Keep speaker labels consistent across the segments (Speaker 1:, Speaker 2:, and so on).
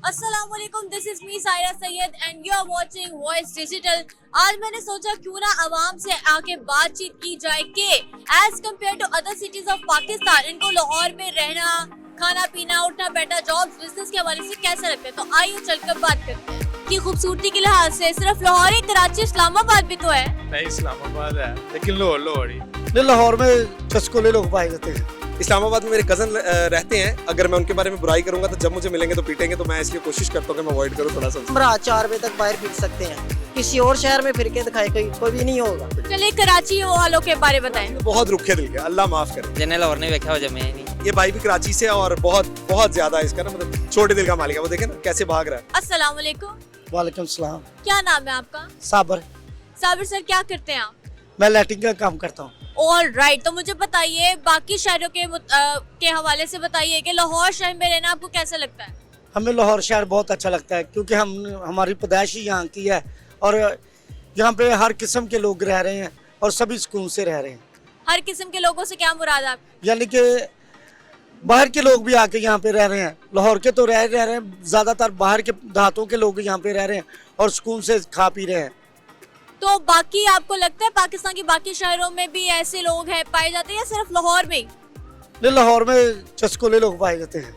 Speaker 1: अस्सलामुअलैकुम, this is me Saira Syed and you are watching voice digital. आज मैंने सोचा क्यों ना आवाम से आके बातचीत की जाए कि as compare to other cities of Pakistan इनको लाहौर में रहना, खाना पीना, उठना बैठना, जॉब, बिजनेस के हवाले से कैसा लगता है। तो आइए चलकर बात करते हैं कि खूबसूरती के लिहाज से सिर्फ लाहौर ही, कराची, इस्लामाबाद भी तो है।
Speaker 2: नहीं, इस्लामाबाद है लेकिन लाहौर ही।
Speaker 3: लाहौर में चस्कोले लोग पाए जाते हैं।
Speaker 4: इस्लामाबाद में मेरे कज़न रहते हैं, अगर मैं उनके बारे में बुराई करूंगा तो जब मुझे मिलेंगे तो पीटेंगे, तो मैं इसलिए कोशिश करता हूँ कि मैं अवॉइड करूँ थोड़ा सा।
Speaker 3: रात 4 बजे तक बाहर पीट सकते हैं, किसी और शहर में फिर के दिखाए कोई भी नहीं होगा।
Speaker 1: चलिए कराची वालों के बारे बताएं।
Speaker 4: बहुत रुखे दिल के, अल्लाह माफ करे।
Speaker 5: जिन्हें लाहौर नहीं देखा हो जमे नहीं।
Speaker 4: ये भाई भी कराची से और बहुत ज्यादा इसका ना मतलब छोटे दिल का मालिक है। वो देखे ना कैसे भाग रहा है।
Speaker 1: अस्सलाम वालेकुम।
Speaker 3: वालेकुम सलाम।
Speaker 1: क्या नाम है आपका?
Speaker 3: साबर।
Speaker 1: साबिर सर, क्या करते हैं आप?
Speaker 3: मैं लैटिंग का काम करता हूँ।
Speaker 1: ऑल राइट, तो मुझे बताइए बाकी शहरों के हवाले से बताइए कि लाहौर शहर में रहना आपको कैसा लगता है?
Speaker 3: हमें लाहौर शहर बहुत अच्छा लगता है क्योंकि हमारी पैदाइश ही यहाँ की है और यहाँ पे हर किस्म के लोग रह रहे हैं और सभी सुकून से रह रहे हैं।
Speaker 1: हर किस्म के लोगों से क्या मुराद आप?
Speaker 3: यानी कि बाहर के लोग भी आके यहाँ पे रह रहे हैं। लाहौर के तो रह रहे हैं, ज़्यादातर बाहर के देहातों के लोग यहाँ पे रह रहे हैं और सुकून से खा पी रहे हैं।
Speaker 1: तो बाकी आपको लगता है पाकिस्तान के बाकी शहरों में भी ऐसे लोग हैं पाए जाते हैं या सिर्फ लाहौर में?
Speaker 3: नहीं, लाहौर में चस्कोले लोग पाए जाते हैं।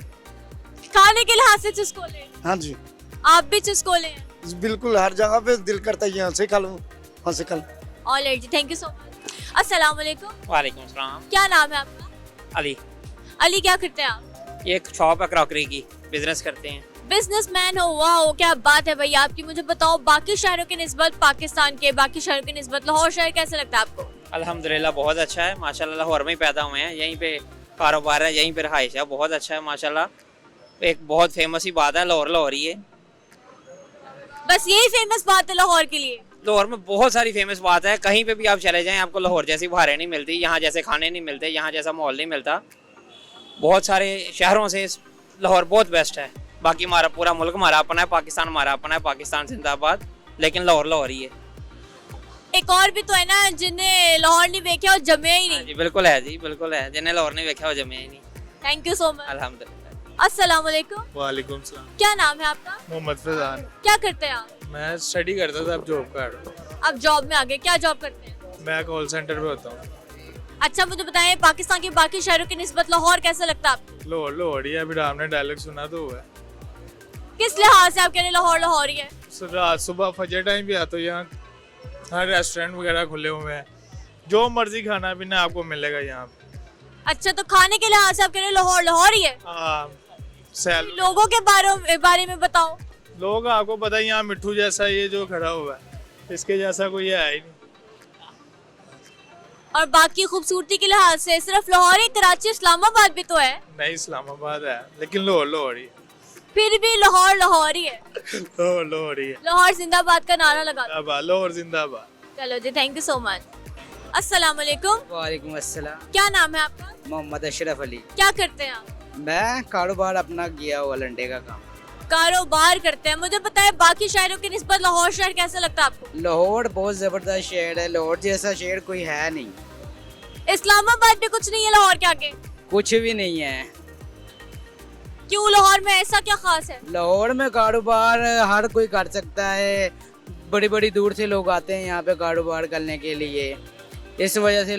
Speaker 1: खाने के लिहाज से चिस्कोले?
Speaker 3: हाँ जी,
Speaker 1: आप भी चिस्कोले हैं?
Speaker 3: बिल्कुल, हर जगह पे दिल करता है यहाँ से खा लूँ, वहाँ से खा लूँ।
Speaker 1: All right ji, thank you so much. अस्सलाम वालेकुम।
Speaker 5: वालेकुम सलाम।
Speaker 1: क्या नाम है आपका?
Speaker 5: अली।
Speaker 1: अली, क्या करते हैं आप?
Speaker 5: ये एक शॉप है क्रॉकरी की, बिजनेस करते हैं।
Speaker 1: बिजनेसमैन हो, वाह क्या बात है भाई आपकी। मुझे बताओ बाकी शहरों की निस्बत, पाकिस्तान के बाकी शहरों की निस्बत लाहौर शहर कैसा लगता है आपको?
Speaker 5: अल्हम्दुलिल्लाह बहुत अच्छा है माशाल्लाह। लाहौर में ही पैदा हुए हैं, यहीं पे कारोबार है, यहीं पे रहाइश है, बहुत अच्छा है माशाल्लाह। एक बहुत फेमस ही बात है, लाहौर लाहौर ही है।
Speaker 1: बस यही फेमस बात है लाहौर के लिए?
Speaker 5: लाहौर में बहुत सारी फेमस बात है, कहीं पे भी आप चले जाएं आपको लाहौर जैसी बहारें नहीं मिलती, यहाँ जैसे खाने नहीं मिलते, यहाँ जैसा माहौल नहीं मिलता। बहुत सारे शहरों से लाहौर बहुत बेस्ट है। बाकी हमारा पूरा मुल्क हमारा अपना है, पाकिस्तान हमारा अपना है, पाकिस्तान जिंदाबाद, लेकिन लाहौर लाहौर ही है।
Speaker 1: एक और भी तो है ना जिन्हें लाहौर नहीं देखा और जमे ही नहीं।
Speaker 5: जी बिल्कुल है, जी बिल्कुल है, जिन्हें लाहौर नहीं देखा हो जमे ही नहीं।
Speaker 1: Thank you so much.
Speaker 5: अल्हम्दुलिल्लाह।
Speaker 1: अस्सलाम वालेकुम।
Speaker 2: वालेकुम सलाम।
Speaker 1: क्या नाम है आपका?
Speaker 2: मोहम्मद फैजान।
Speaker 1: क्या करते हैं आप?
Speaker 2: मैं स्टडी करता था, अब जॉब कर रहा हूँ।
Speaker 1: अब जॉब में आगे क्या जॉब करते हैं?
Speaker 2: मैं कॉल सेंटर पे होता हूँ।
Speaker 1: अच्छा मुझे बताएं पाकिस्तान के बाकी शहरों की निस्बत लाहौर कैसा लगता है आपको?
Speaker 2: लाहौर ही है। अभी आपने डायलॉग सुना तो हुआ है।
Speaker 1: किस लिहाज से आप कह रहे हैं लाहौर लाहौर ही है?
Speaker 2: रात सुबह फजर टाइम भी आता, यहाँ हर रेस्टोरेंट वगैरह खुले हुए हैं, जो मर्जी खाना पीना आपको मिलेगा यहाँ पे।
Speaker 1: अच्छा, तो खाने के लिहाज से आप कह रहे हैं लाहौर लाहौर ही है? लोगों के बारे में बताओ।
Speaker 2: लोग आपको पता है यहाँ मिट्टू जैसा ये जो खड़ा हुआ है, इसके जैसा कोई है ही नहीं।
Speaker 1: और बाकी खूबसूरती के लिहाज से सिर्फ लाहौर ही, कराची, इस्लामाबाद भी तो है?
Speaker 2: नहीं, इस्लामाबाद है लेकिन लाहौर ही है।
Speaker 1: फिर भी लाहौर लाहौर ही है।
Speaker 2: लाहौर ही है।
Speaker 1: लाहौर जिंदाबाद का नारा लगा।
Speaker 2: लाहौर जिंदाबाद।
Speaker 1: चलो जी, थैंक यू सो मच। अस्सलाम वालेकुम।
Speaker 6: वालेकुम अस्सलाम।
Speaker 1: क्या नाम है आपका?
Speaker 6: मोहम्मद अशरफ अली।
Speaker 1: क्या करते हैं आप?
Speaker 6: मैं कारोबार अपना किया हुआ लंडे का काम।
Speaker 1: कारोबार करते हैं। मुझे पता है बाकी शहरों की निस्बत लाहौर शहर कैसा लगता है आपको?
Speaker 6: लाहौर बहुत जबरदस्त शहर है, लाहौर जैसा शहर कोई है नहीं।
Speaker 1: इस्लामाबाद में कुछ नहीं है लाहौर के आगे?
Speaker 6: कुछ भी नहीं है।
Speaker 1: क्यों, लाहौर में ऐसा क्या खास है?
Speaker 6: लाहौर में कारोबार हर कोई कर सकता है, बड़ी बड़ी दूर से लोग आते हैं यहाँ पे कारोबार करने के लिए। इस वजह से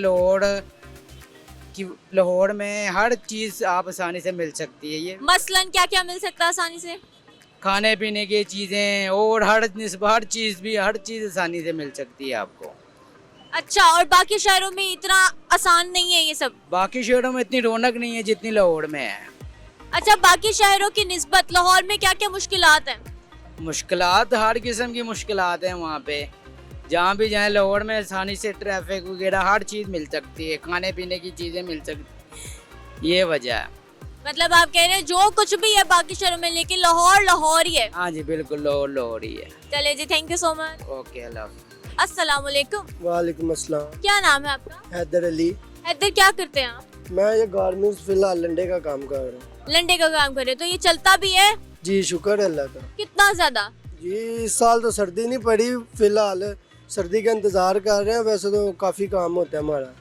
Speaker 6: लाहौर में हर चीज़ आप आसानी से मिल सकती है। ये
Speaker 1: मसलन क्या क्या मिल सकता है आसानी से?
Speaker 6: खाने पीने की चीज़ें और हर चीज़ आसानी से मिल सकती है आपको।
Speaker 1: अच्छा, और बाकी शहरों में इतना आसान नहीं है ये सब?
Speaker 6: बाकी शहरों में इतनी रौनक नहीं है जितनी लाहौर में है।
Speaker 1: अच्छा, बाकी शहरों की निस्बत लाहौर में क्या क्या मुश्किलात हैं?
Speaker 6: मुश्किलात हर किस्म की मुश्किलात हैं वहाँ पे। जहाँ भी जाएं लाहौर में आसानी से ट्रैफिक वगैरह हर चीज़ मिल सकती है, खाने पीने की चीज़ें मिल सकती, ये वजह है।
Speaker 1: मतलब आप कह रहे हैं जो कुछ भी है बाकी शहरों में, लेकिन लाहौर लाहौर ही है?
Speaker 6: हाँ जी बिल्कुल, लाहौर लाहौर ही है।
Speaker 1: चले जी, thank you so much.
Speaker 6: Okay, अल्लाह हाफ़िज़।
Speaker 1: अस्सलाम वालेकुम।
Speaker 3: वालेकुम अस्सलाम।
Speaker 1: क्या नाम है आपका?
Speaker 3: हैदर अली।
Speaker 1: हैदर, क्या करते हैं आप?
Speaker 3: मैं ये गारमेंट्स फिलहाल लंडे का काम कर रहा हूँ।
Speaker 1: लंडे का काम कर रहे हैं, तो ये चलता भी है?
Speaker 3: जी शुक्र है अल्लाह का।
Speaker 1: कितना ज्यादा?
Speaker 3: जी इस साल तो सर्दी नहीं पड़ी, फिलहाल सर्दी का इंतजार कर रहे हैं। वैसे तो काफी काम होता है हमारा।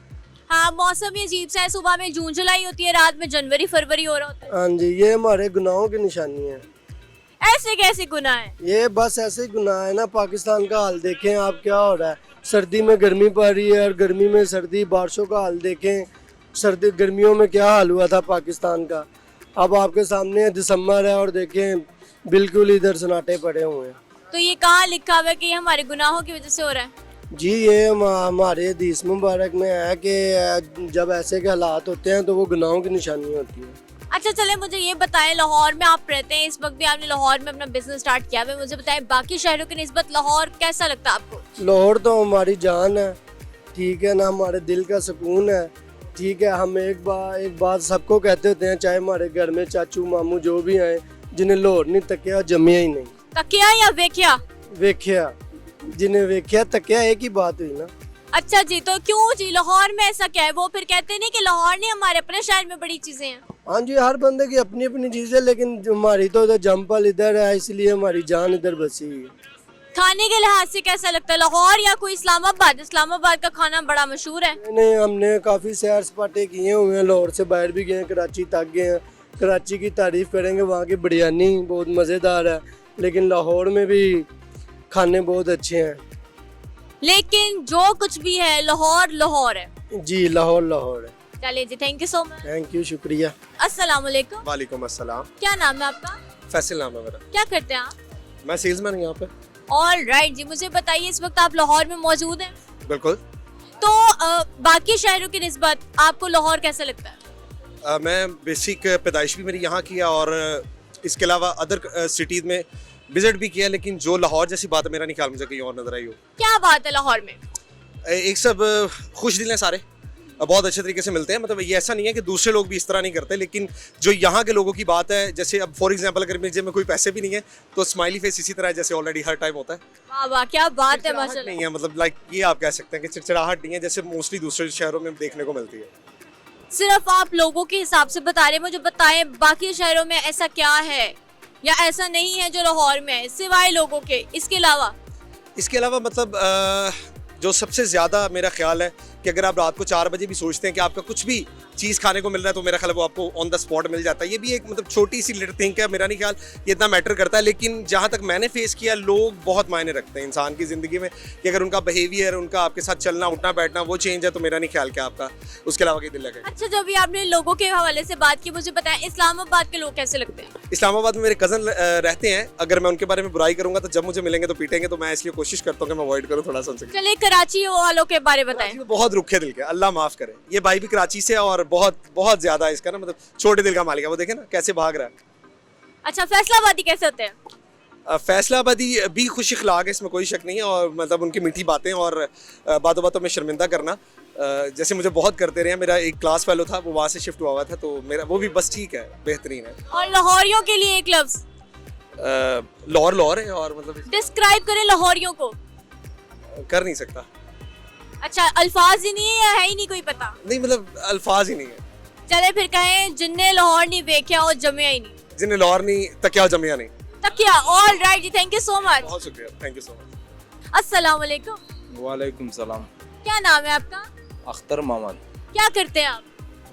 Speaker 1: हाँ, मौसम ही अजीब सा है, सुबह में जून जुलाई होती है, रात में जनवरी फरवरी हो रहा होता है।
Speaker 3: हाँ जी, ये हमारे गुनाहों की निशानी है।
Speaker 1: ऐसे कैसे गुनाह है?
Speaker 7: ये बस ऐसे ही गुनाह है ना। पाकिस्तान का हाल देखें आप, क्या हो रहा है। सर्दी में गर्मी पड़ रही है और गर्मी में सर्दी, बारिशों का हाल देखें। सर्दी गर्मियों में क्या हाल हुआ था पाकिस्तान का। अब आपके सामने दिसंबर है और देखें बिल्कुल इधर सन्नाटे पड़े हुए हैं।
Speaker 1: तो ये कहाँ लिखा हुआ है कि ये हमारे गुनाहों की वजह से हो रहा है?
Speaker 7: जी ये हमारे हदीस मुबारक में है कि जब ऐसे के हालात होते हैं तो वो गुनाहों की निशानी होती है।
Speaker 1: अच्छा चले मुझे ये बताएं, लाहौर में आप रहते हैं, इस वक्त भी आपने लाहौर में अपना बिजनेस स्टार्ट किया है, मुझे बताएं बाकी शहरों की निस्बत लाहौर कैसा लगता है आपको?
Speaker 7: लाहौर तो हमारी जान है, ठीक है ना, हमारे दिल का सुकून है, ठीक है। हम एक बात सबको कहते होते हैं, चाहे हमारे घर में चाचू मामू जो भी आए, जिन्हें लाहौर नहीं तकिया जमिया ही नहीं।
Speaker 1: तकिया या वेख्या?
Speaker 7: वेख्या, जिन्हें वेख्या तकिया एक ही बात हुई ना।
Speaker 1: अच्छा जी, तो क्यों जी लाहौर में ऐसा क्या है? वो फिर कहते नहीं कि लाहौर नहीं, हमारे अपने शहर में बड़ी चीजें हैं।
Speaker 7: हाँ जी, हर बंदे की अपनी अपनी चीज़ है, लेकिन हमारी तो इधर जमपल इधर है, इसलिए हमारी जान इधर बसी हुई है।
Speaker 1: खाने के लिहाज से कैसा लगता है लाहौर या कोई इस्लामाबाद? इस्लामाबाद का खाना बड़ा मशहूर है।
Speaker 7: नहीं, हमने काफ़ी सैर सपाटे किए हुए हैं, लाहौर से बाहर भी गए हैं, कराची तक गए हैं। कराची की तारीफ करेंगे, वहाँ की बिरयानी बहुत मज़ेदार है, लेकिन लाहौर में भी खाने बहुत अच्छे हैं।
Speaker 1: लेकिन जो कुछ भी है लाहौर लाहौर है।
Speaker 7: जी लाहौर लाहौर है।
Speaker 1: चलिए जी, thank you so much.
Speaker 7: Thank you, शुक्रिया।
Speaker 1: अस्सलाम वालेकुम।
Speaker 4: वालेकुम अस्सलाम।
Speaker 1: क्या नाम है आपका?
Speaker 4: फैसल नाम है मेरा।
Speaker 1: क्या करते हैं आप?
Speaker 4: मैं सेल्समैन हूँ यहाँ पे।
Speaker 1: ऑल राइट जी, मुझे बताइए इस वक्त आप लाहौर में मौजूद हैं,
Speaker 4: बिल्कुल।
Speaker 1: तो बाकी शहरों की निस्बत आपको लाहौर कैसा लगता है?
Speaker 4: मैं बेसिक पैदाइश भी मेरी यहाँ की है और इसके अलावा अदर सिटीज़ में विजिट भी किया, लेकिन जो लाहौर जैसी बात है मेरा नहीं ख्याल मुझे कहीं और नजर आई हो।
Speaker 1: क्या बात है लाहौर में?
Speaker 4: एक सब खुश दिल हैं सारे, बहुत अच्छे तरीके से मिलते हैं। मतलब ये ऐसा नहीं है कि दूसरे लोग भी इस तरह नहीं करते, लेकिन जो यहाँ के लोगों की बात है, जैसे अब फॉर एग्जांपल अगर मेरे जेब में कोई पैसे भी नहीं है तो स्माइली फेस इसी तरह है जैसे ऑलरेडी हर टाइम होता है।
Speaker 1: वाह वाह, क्या बात है
Speaker 4: चिड़चिड़ाहट
Speaker 1: माशाल्लाह।
Speaker 4: नहीं है, मतलब लाइक ये आप कह सकते हैं कि चिड़चिड़ाहट नहीं है जैसे मोस्टली दूसरे शहरों में देखने को मिलती है।
Speaker 1: सिर्फ आप लोगों के हिसाब से बता रहे हैं, मुझे बताएं बाकी शहरों में ऐसा क्या है या ऐसा नहीं है जो लाहौर में है, सिवाय लोगों के? इसके अलावा
Speaker 4: मतलब जो सबसे ज़्यादा मेरा ख्याल है कि अगर आप रात को 4 बजे भी सोचते हैं कि आपका कुछ भी चीज़ खाने को मिल रहा है तो मेरा ख्याल है वो आपको ऑन द स्पॉट मिल जाता है। ये भी एक मतलब छोटी सी लिटिल थिंग है, मेरा नहीं ख्याल ये इतना मैटर करता है, लेकिन जहाँ तक मैंने फेस किया लोग बहुत मायने रखते हैं इंसान की ज़िंदगी में कि अगर उनका बिहेवियर, उनका आपके साथ चलना उठना बैठना वो चेंज है तो मेरा नहीं ख्याल कि आपका उसके अलावा कहीं दिल लगेगा।
Speaker 1: अच्छा, जब भी आपने लोगों के हवाले से बात की, मुझे बताएं इस्लामाबाद के लोग कैसे लगते हैं?
Speaker 4: इस्लामाबाद में मेरे कज़न रहते हैं, अगर मैं उनके बारे में बुराई करूंगा तो जब मुझे मिलेंगे तो पीटेंगे, तो मैं इसलिए कोशिश करता हूँ कि मैं अवॉइड करूँ थोड़ा सा उनसे।
Speaker 1: चलिए कराची वालों के बारे में बताएं।
Speaker 4: कराची में बहुत रुखे दिल के, अल्लाह माफ करे। ये भाई भी कराची से और बहुत बहुत ज्यादा इसका ना मतलब छोटे दिल का मालिक है। वो देखे ना कैसे भाग रहा है।
Speaker 1: अच्छा, फैसलाबादी कैसे होते हैं?
Speaker 4: फैसलाबादी भी खुश इखलाक है, इसमें कोई शक नहीं है, और मतलब उनकी मीठी बातें और बातों बातों में शर्मिंदा करना जैसे मुझे बहुत करते रहे हैं। मेरा एक क्लास फेलो था, वो वहाँ से शिफ्ट हुआ था, तो मेरा वो भी बस ठीक है, बेहतरीन है।
Speaker 1: और लाहौरियों के लिए एक लफ्ज
Speaker 4: लाहौर लाहौर है और मतलब
Speaker 1: डिस्क्राइब करें लाहौरियों को।
Speaker 4: कर नहीं सकता।
Speaker 1: अच्छा, अल्फाज ही नहीं है या है ही नहीं कोई पता?
Speaker 4: नहीं मतलब अल्फाज ही नहीं है।
Speaker 1: चले फिर कहें जिन्ने लाहौर नहीं देखा और जमिया ही नहीं।
Speaker 4: जिन्हें लाहौर नहीं तकिया जमिया नहीं।
Speaker 1: तकिया। All right ji, thank you so much.
Speaker 4: बहुत शुक्रिया, थैंक यू सो मच।
Speaker 1: अस्सलाम वालेकुम।
Speaker 8: वालेकुम सलाम।
Speaker 1: क्या नाम है आपका?
Speaker 8: अख्तर मोहम्मद।
Speaker 1: क्या करते हैं आप?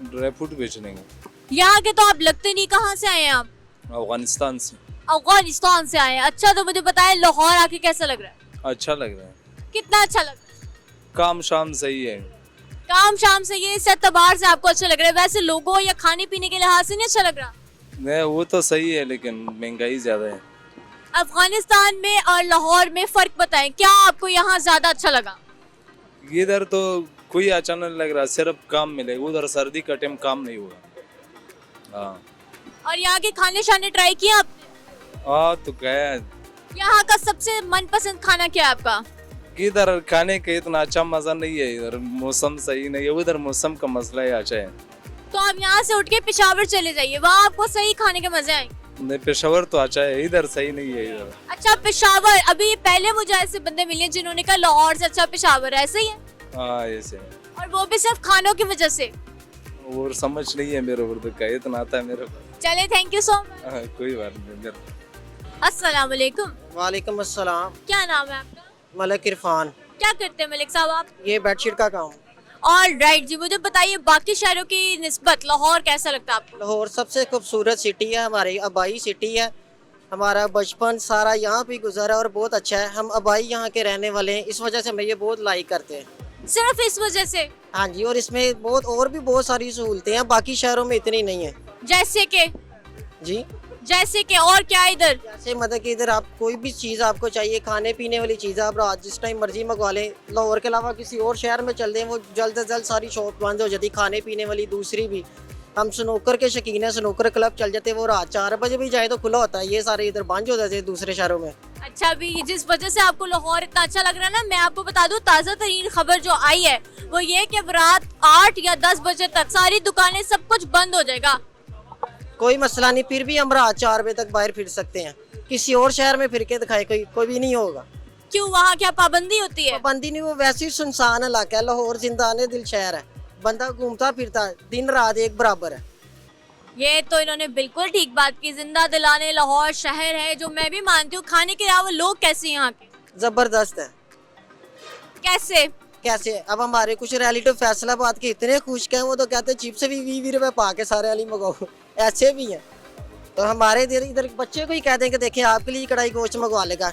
Speaker 8: ड्राई फ्रूट बेचने का।
Speaker 1: यहाँ के तो आप लगते नहीं, कहाँ से आए हैं आप?
Speaker 8: अफगानिस्तान से।
Speaker 1: अफगानिस्तान से आए हैं। अच्छा, तो मुझे बताएं लाहौर आके कैसा लग रहा है?
Speaker 8: अच्छा लग रहा है।
Speaker 1: कितना अच्छा लग रहा है?
Speaker 8: काम शाम सही है।
Speaker 1: काम शाम से ये इस एतबार से आपको अच्छा लग रहा है, वैसे लोगों या खाने पीने के लिहाज से नहीं अच्छा लग रहा?
Speaker 8: नहीं वो तो सही है, लेकिन महंगाई ज्यादा है।
Speaker 1: अफगानिस्तान में और लाहौर में फर्क बताएं, क्या आपको यहाँ ज्यादा अच्छा लगा?
Speaker 8: इधर तो कोई अच्छा नहीं लग रहा, सिर्फ काम मिलेगा, उधर सर्दी का टाइम काम नहीं होगा। हाँ।
Speaker 1: और यहाँ के खाने शाने ट्राई किए आपने?
Speaker 8: हाँ तो गया।
Speaker 1: यहाँ का सबसे मनपसंद खाना क्या है आपका?
Speaker 8: इधर खाने का इतना अच्छा मजा नहीं है, इधर मौसम सही नहीं है, उधर मौसम का मसला ही अच्छा है।
Speaker 1: तो आप यहाँ से उठ के पेशावर चले जाइए, वहाँ आपको सही खाने के मजे आएंगे।
Speaker 8: नहीं पेशावर तो अच्छा है, इधर सही नहीं है इधर।
Speaker 1: अच्छा पेशावर, अभी पहले मुझे ऐसे बंदे मिले जिन्होंने कहा लाहौर से अच्छा पेशावर है, ऐसे ही है?
Speaker 8: हाँ ऐसे।
Speaker 1: और वो भी सिर्फ खानों की वजह से?
Speaker 8: और समझ नहीं है मेरे उर्दू का, इतना आता है मेरे को।
Speaker 1: चले, थैंक यू सो मच।
Speaker 8: हाँ, कोई बात नहीं मेरे।
Speaker 1: अस्सलाम वालेकुम।
Speaker 7: वालेकुम अस्सलाम।
Speaker 1: क्या नाम है आपका?
Speaker 7: मलिक इरफान।
Speaker 1: क्या करते हैं मलिक साहब आप?
Speaker 7: ये बेडशीट का काम।
Speaker 1: ऑल राइट जी, मुझे बताइए बाकी शहरों की निस्बत लाहौर कैसा लगता है आपको?
Speaker 7: लाहौर सबसे खूबसूरत सिटी है, हमारी आबाई सिटी है।
Speaker 9: हमारा बचपन सारा यहाँ पे गुजरा और बहुत अच्छा है। हम अबाई यहाँ के रहने वाले हैं, इस वजह से हम ये बहुत लाइक करते हैं।
Speaker 1: सिर्फ इस वजह से?
Speaker 9: हाँ जी, और इसमें बहुत और भी बहुत सारी सहूलतें हैं, बाकी शहरों में इतनी नहीं है।
Speaker 1: जैसे कि?
Speaker 9: जी
Speaker 1: जैसे कि और क्या इधर?
Speaker 9: जैसे मतलब कि इधर आप कोई भी चीज़ आपको चाहिए, खाने पीने वाली चीज़ आप रात जिस टाइम मर्जी मंगवा लें। लाहौर के अलावा किसी और शहर में चल दें, वो जल्द से जल्द सारी शॉप बंद हो जाती, खाने पीने वाली। दूसरी भी, हम स्नूकर के शौकीन हैं, स्नूकर क्लब चल जाते, वो रात 4 बजे भी जाए तो खुला होता है। ये सारे इधर बंद हो जाते हैं दूसरे शहरों में।
Speaker 1: अच्छा, अभी जिस वजह से आपको लाहौर इतना अच्छा लग रहा है ना, मैं आपको बता दूं ताज़ा तरीन खबर जो आई है वो ये कि अब रात 8 या 10 बजे तक सारी दुकानें सब कुछ बंद हो जाएगा।
Speaker 9: कोई मसला नहीं, फिर भी हम रात 4 बजे तक बाहर फिर सकते हैं। किसी और शहर में फिर के दिखाए कोई भी नहीं होगा।
Speaker 1: क्यों, वहाँ क्या पाबंदी होती है?
Speaker 9: पाबंदी नहीं, वो वैसे ही सुनसान इलाका है। लाहौर जिंदाने दिल शहर है, बंदा घूमता फिरता दिन रात एक बराबर है।
Speaker 1: ये तो इन्होंने बिल्कुल ठीक बात की। जिंदा दिलाने लाहौर शहर है, जो मैं भी मानती हूँ। खाने के अलावा लोग कैसे यहाँ के?
Speaker 9: जबरदस्त है।
Speaker 1: कैसे?
Speaker 9: कैसे? अब हमारे कुछ रिलेटिव फैसलाबाद के इतने खुश हैं, वो तो कहते हैं चिप्स भी 20 रुपए पा के सारे वाली मंगाओ। ऐसे भी हैं। तो हमारे इधर बच्चे को ही कह दें कि देखें आपके लिए कढ़ाई गोश्त मंगवा लेगा।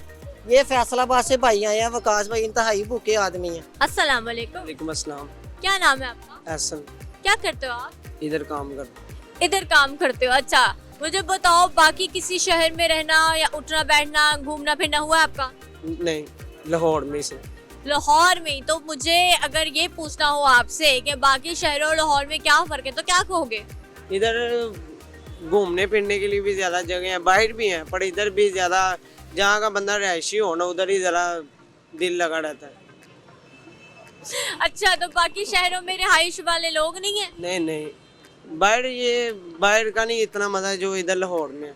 Speaker 9: ये फैसलाबाद से भाई आए हैं, वकास भाई इंतहाई भूखे आदमी हैं।
Speaker 1: अस्सलाम वालेकुम।
Speaker 6: वालेकुम अस्सलाम।
Speaker 1: क्या नाम है आपका?
Speaker 6: एहसन।
Speaker 1: क्या करते हो आप?
Speaker 6: इधर काम करते।
Speaker 1: इधर काम करते हो? अच्छा, मुझे बताओ, बाकी किसी शहर में रहना या उठना बैठना घूमना फिरना हुआ है आपका?
Speaker 6: नहीं, लाहौर में से।
Speaker 1: लाहौर में? तो मुझे अगर ये पूछना हो आपसे कि बाकी शहरों और लाहौर में क्या फर्क है, तो क्या कहोगे?
Speaker 6: इधर घूमने फिरने के लिए भी ज्यादा जगह है, बाहर भी है, पर इधर भी ज्यादा जहाँ का बंदा रहायशी हो ना, उधर ही जरा दिल लगा रहता है।
Speaker 1: अच्छा, तो बाकी शहरों में रिहाइश वाले लोग नहीं है?
Speaker 6: नहीं, बाहर का नहीं इतना मजा जो इधर लाहौर में।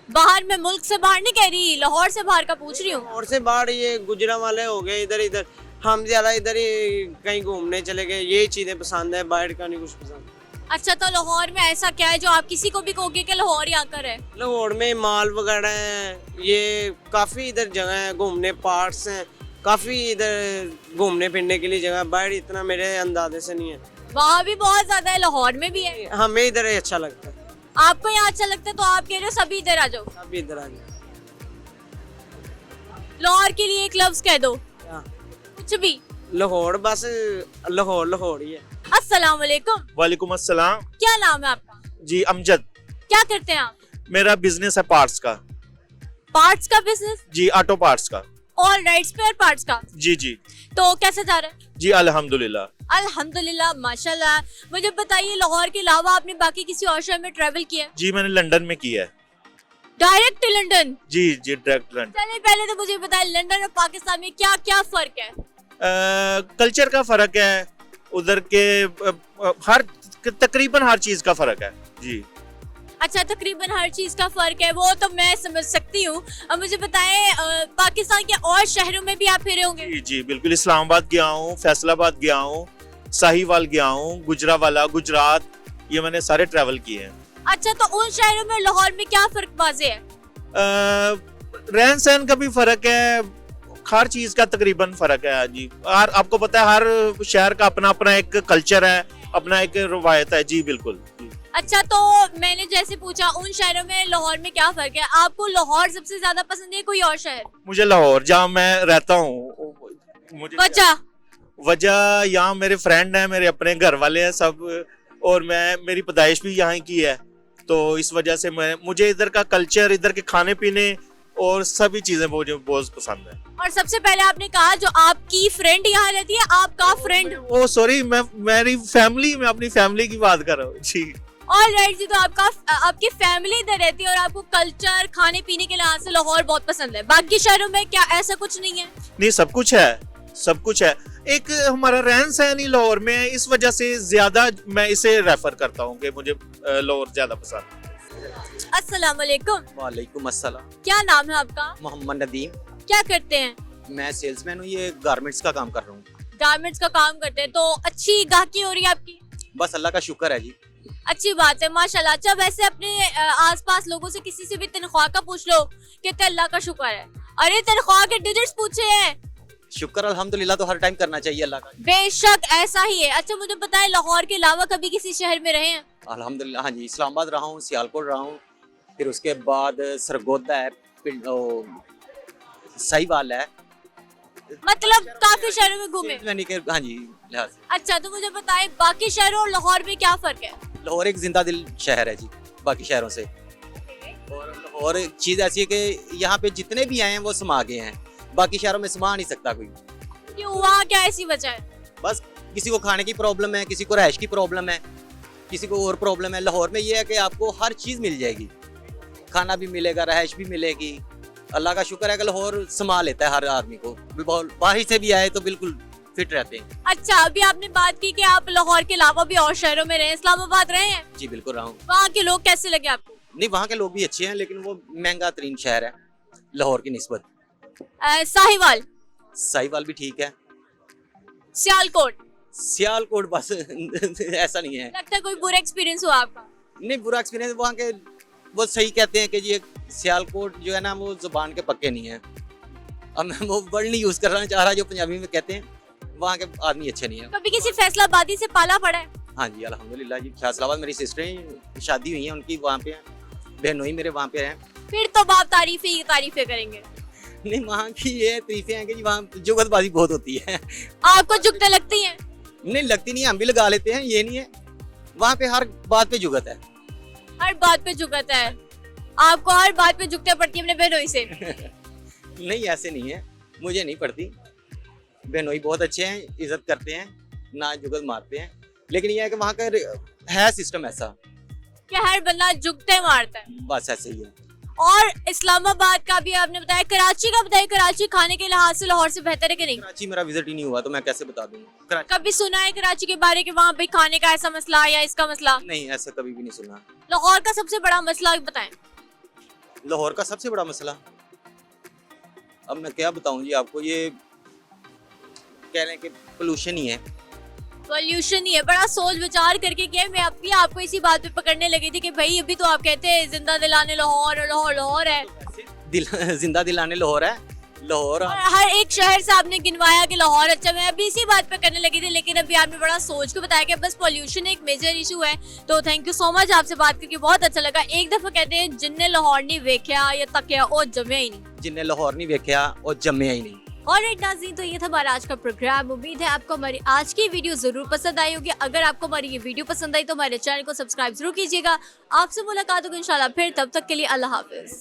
Speaker 1: बाहर में, मुल्क से बाहर नहीं कह रही, लाहौर से बाहर का पूछ रही हूँ।
Speaker 6: लाहौर से बाहर ये गुजरा वाले हो गए इधर। हम ज्यादा इधर ही कहीं घूमने चले गए, यही चीजें पसंद है, बाहर का नहीं कुछ पसंद।
Speaker 1: अच्छा, तो लाहौर में ऐसा क्या है जो आप किसी को भी कहोगे कि लाहौर ही आकर है?
Speaker 6: लाहौर में मॉल वगैरह है, ये काफी इधर जगह है घूमने, पार्क्स हैं, काफी इधर घूमने फिरने के लिए जगह। बाहर इतना मेरे अंदाजे से नहीं है।
Speaker 1: वहाँ भी बहुत ज्यादा है, लाहौर में भी है।
Speaker 6: हमें इधर ही अच्छा लगता है।
Speaker 1: आपको यहाँ अच्छा लगता है, तो आप कह रहे हो सभी इधर आ जाओ।
Speaker 6: अभी इधर आ जाओ।
Speaker 1: लाहौर के लिए एक लफ्ज कह दो,
Speaker 6: हाँ।
Speaker 1: कुछ भी।
Speaker 6: लाहौर, बस लाहौर ही है।
Speaker 1: अस्सलाम वालेकुम।
Speaker 10: वालेकुम अस्सलाम।
Speaker 1: क्या नाम है आपका?
Speaker 10: जी अमजद।
Speaker 1: क्या करते हैं आप?
Speaker 10: मेरा बिजनेस है पार्ट्स का।
Speaker 1: पार्ट्स का बिजनेस?
Speaker 10: जी, ऑटो पार्ट्स का।
Speaker 1: ऑल राइट, स्पेयर पार्ट्स का?
Speaker 10: जी जी।
Speaker 1: तो कैसे जा रहा है?
Speaker 10: जी अल्हम्दुलिल्लाह।
Speaker 1: अल्हम्दुलिल्लाह, माशाल्लाह। मुझे बताइए, लाहौर के अलावा आपने बाकी किसी और शहर में ट्रेवल किया है?
Speaker 10: जी मैंने लंदन में किया है।
Speaker 1: Direct London?
Speaker 10: जी जी, डायरेक्ट लंदन।
Speaker 1: चलिए, पहले तो मुझे बताइए लंदन और पाकिस्तान में क्या क्या फर्क है?
Speaker 10: कल्चर का फर्क है, उधर के हर तकरीबन हर चीज का फर्क है। जी।
Speaker 1: अच्छा, तकरीबन हर चीज का फर्क है, वो तो मैं समझ सकती हूँ। अब मुझे बताएं, पाकिस्तान के और शहरों में भी आप फिरे होंगे?
Speaker 10: जी जी बिल्कुल। इस्लामाबाद गया हूँ, फैसलाबाद गया हूँ, साहिवाल गया हूँ, गुजरावाला, गुजरात, ये मैंने सारे ट्रैवल किए हैं।
Speaker 1: अच्छा, तो उन शहरों में लाहौर में क्या फर्क वाजे है?
Speaker 10: रहन सहन का भी फर्क है, हर चीज का तकरीबन फर्क है। जी, और आपको पता है हर शहर का अपना अपना एक कल्चर है, अपना एक रवायत है। जी बिल्कुल।
Speaker 1: अच्छा, तो मैंने जैसे पूछा उन शहरों में लाहौर में क्या फर्क है, आपको लाहौर सबसे ज्यादा पसंद है कोई और शहर?
Speaker 10: मुझे लाहौर, जहाँ मैं रहता हूँ। वजह यहाँ मेरे फ्रेंड हैं, मेरे अपने घर वाले हैं सब, और मेरी पैदाइश भी यहाँ की है, तो इस वजह से मुझे इधर का कल्चर, इधर के खाने पीने और सभी चीजें मुझे बहुत पसंद है।
Speaker 1: और सबसे पहले आपने कहा जो आपकी फ्रेंड यहाँ रहती है, आपका फ्रेंड?
Speaker 10: ओ सॉरी, मेरी फैमिली, मैं अपनी फैमिली की बात कर रहा हूँ। जी
Speaker 1: ऑल राइट जी। तो आपकी फैमिली इधर रहती है और आपको कल्चर, खाने पीने के लिहाज से लाहौर बहुत पसंद है। बाकी शहरों में क्या ऐसा कुछ नहीं है?
Speaker 10: नहीं, सब कुछ है, सब कुछ है। एक हमारा रहन सहन ही लाहौर में है, इस वजह से ज्यादा मैं इसे रेफर करता हूँ कि मुझे लाहौर ज्यादा पसंद है।
Speaker 1: अस्सलाम वालेकुम।
Speaker 11: वालेकुम अस्सलाम।
Speaker 1: क्या नाम है आपका?
Speaker 11: मोहम्मद नदीम।
Speaker 1: क्या करते हैं?
Speaker 11: मैं सेल्समैन हूँ, ये गारमेंट्स का काम कर रहा हूँ।
Speaker 1: गारमेंट्स का काम करते हैं, तो अच्छी गाहकी हो रही है आपकी?
Speaker 11: बस अल्लाह का शुक्र है जी।
Speaker 1: अच्छी बात है, माशाल्लाह। अच्छा, वैसे अपने आसपास लोगों से किसी से भी तनख्वाह का पूछ लो, कहते अल्लाह का शुक्र है। अरे तनख्वाह के डिजिट्स पूछे हैं।
Speaker 11: शुक्र अल्हम्दुलिल्लाह तो हर टाइम करना चाहिए अल्लाह का।
Speaker 1: बेशक ऐसा ही है। अच्छा, मुझे बताएं, लाहौर के अलावा कभी किसी शहर में रहे हैं?
Speaker 11: अल्हम्दुलिल्लाह, हाँ जी। इस्लामाबाद रहा हूँ, सियालकोट रहा हूँ, फिर उसके बाद सरगोदा है, साहिवाल है।
Speaker 1: मतलब काफी शहरों में घूमे।
Speaker 11: यानी कि हाँ जी लिहाज से।
Speaker 1: अच्छा, तो मुझे बताएं बाकी शहरों और लाहौर में क्या फर्क है?
Speaker 11: लाहौर एक जिंदा दिल शहर है जी बाकी शहरों से। और लाहौर एक चीज़ ऐसी है कि यहाँ पे जितने भी आए हैं वो समा गए हैं, बाकी शहरों में समा नहीं सकता कोई।
Speaker 1: क्यों, वहाँ क्या ऐसी वजह है?
Speaker 11: बस किसी को खाने की प्रॉब्लम है, किसी को रहायश की प्रॉब्लम है, किसी को और प्रॉब्लम है। लाहौर में ये है कि आपको हर चीज़ मिल जाएगी, खाना भी मिलेगा, रहायश भी मिलेगी। अल्लाह का शुक्र है कि लाहौर संभाल लेता है हर आदमी को, बाहर से भी आए तो बिल्कुल फिट रहते हैं।
Speaker 1: अच्छा, अभी आपने बात की कि आप लाहौर के अलावा भी और शहरों में रहे, इस्लामाबाद रहे हैं?
Speaker 11: जी बिल्कुल रहा हूँ।
Speaker 1: वहाँ के लोग कैसे लगे आपको?
Speaker 11: नहीं, वहाँ के लोग भी अच्छे हैं, लेकिन वो महंगा तरीन शहर है लाहौर की निस्बत।
Speaker 1: साहिवाल?
Speaker 11: साहिवाल भी ठीक है।
Speaker 1: सियालकोट?
Speaker 11: सियालकोट बस ऐसा नहीं है।
Speaker 1: लगता है कोई बुरा एक्सपीरियंस हुआ आपका?
Speaker 11: नहीं, बुरा एक्सपीरियंस वहाँ के वो सही कहते हैं कि ये सियालकोट जो है ना वो जुबान के पक्के नहीं है। अब मैं वो वर्ड नहीं यूज करना चाह रहा जो पंजाबी में कहते हैं, वहाँ के आदमी अच्छे नहीं है।
Speaker 1: कभी किसी फैसलाबादी से पाला पड़ा है?
Speaker 11: हाँ जी अल्हम्दुलिल्लाह जी, फैसलाबाद मेरी सिस्टर शादी हुई है उनकी, वहाँ पे बहनोई मेरे वहाँ पे हैं।
Speaker 1: फिर तो आप तारीफें करेंगे।
Speaker 11: नहीं, वहाँ की ये तारीफें हैं कि जी वहाँ जुगतबाजी बहुत होती है।
Speaker 1: आपको जुगते लगती हैं?
Speaker 11: नहीं लगती नहीं, हम भी लगा लेते हैं, ये नहीं है। वहाँ पे हर बात पे जुगत है।
Speaker 1: हर बात पे जुगत है? आपको हर बात पे जुगते पड़ती है अपने बहनोई से?
Speaker 11: नहीं ऐसे नहीं है, मुझे नहीं पड़ती। बहनोई बहुत अच्छे हैं, इज्जत करते हैं, ना जुगत मारते हैं। लेकिन यह है कि वहाँ का है सिस्टम ऐसा
Speaker 1: कि हर बंदा जुगते मारता है,
Speaker 11: बस ऐसे ही है।
Speaker 1: और इस्लामाबाद का भी आपने बताया, कराची का बताया, कराची खाने के लिहाज से लाहौर से बेहतर है कि नहीं?
Speaker 11: कराची मेरा विजिट ही नहीं हुआ तो मैं कैसे बता दूंगा।
Speaker 1: कभी सुना है कराची के बारे कि वहाँ पे खाने का ऐसा मसला या इसका मसला?
Speaker 11: नहीं, ऐसा कभी भी नहीं सुना।
Speaker 1: लाहौर का सबसे बड़ा मसला बताएं।
Speaker 11: लाहौर का सबसे बड़ा मसला अब मैं क्या बताऊं जी आपको, ये कह रहे हैं कि पोल्यूशन ही है।
Speaker 1: पॉल्यूशन ही है? बड़ा सोच विचार करके किया। मैं अभी आपको इसी बात पे पकड़ने लगी थी कि भाई अभी तो आप कहते हैं जिंदा दिलाने लाहौर और लाहौर लाहौर है,
Speaker 11: जिंदा दिलाने लाहौर है। लाहौर
Speaker 1: और हर एक शहर से आपने गिनवाया कि लाहौर अच्छा। मैं अभी इसी बात पे करने लगी थी, लेकिन अभी आपने बड़ा सोच के बताया कि बस पॉल्यूशन एक मेजर इशू है। तो थैंक यू सो मच, आपसे बात करके बहुत अच्छा लगा। एक दफा कहते हैं जिन्ने लाहौर नहीं वेख्या या तकिया और जम्या ही नहीं।
Speaker 11: जिन्हें लाहौर नहीं वेख्या और जम्या ही नहीं।
Speaker 1: ऑलराइट नाज़रीन, तो ये था हमारा आज का प्रोग्राम। उम्मीद है आपको हमारी आज की वीडियो जरूर पसंद आई होगी। अगर आपको हमारी ये वीडियो पसंद आई तो हमारे चैनल को सब्सक्राइब जरूर कीजिएगा। आपसे मुलाकात होगी इंशाल्लाह फिर, तब तक के लिए अल्लाह हाफिज।